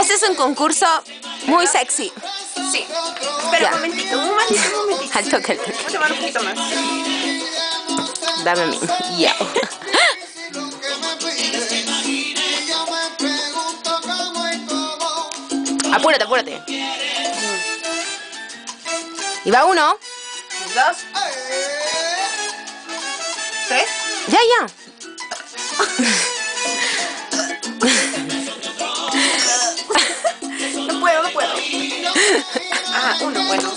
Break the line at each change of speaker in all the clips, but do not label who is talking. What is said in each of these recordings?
Este es un concurso muy sexy.
Sí. Espera,
Ya.
un momentito.
Al toque, al toque.
Vamos a tomar un poquito más.
Dame a mí. Ya. Apúrate, apúrate. Y va 1.
2. 3.
Ya, ya.
No puedo. Ah, 1 bueno.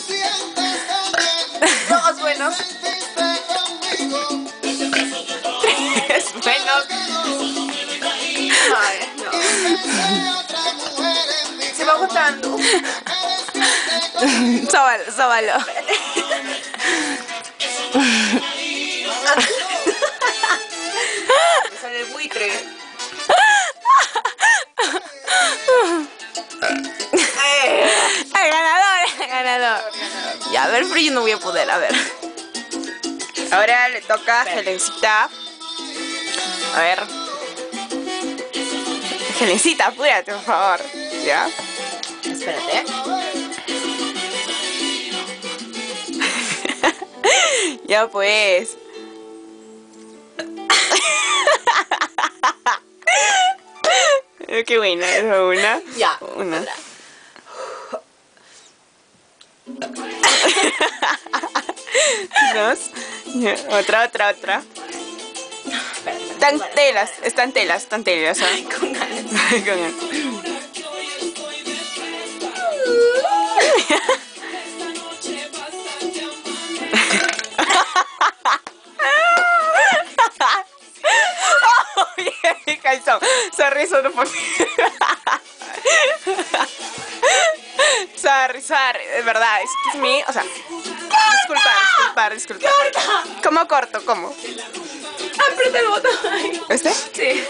2 buenos. 3 buenos. Ay, no. Se va agotando.
Sóbalo, sóbalo.
Me sale el buitre.
El ganador, el ganador. Ya, a ver, pero yo no voy a poder, a ver. Ahora le toca a Helencita. A ver. Helencita, apúrate, por favor. ¿Ya?
Espérate.
Ya pues. Qué buena, eso una.
Ya.
Una. Dos. Ya, otra. Están telas, ¿ah?
Con ganas.
Con ganas. Oye, calzón. Sorry, solo por... Sorry, de verdad, excuse me, o sea, disculpa. ¿Cómo corto? ¿Cómo?
Aprieta el botón.
¿Este?
Sí.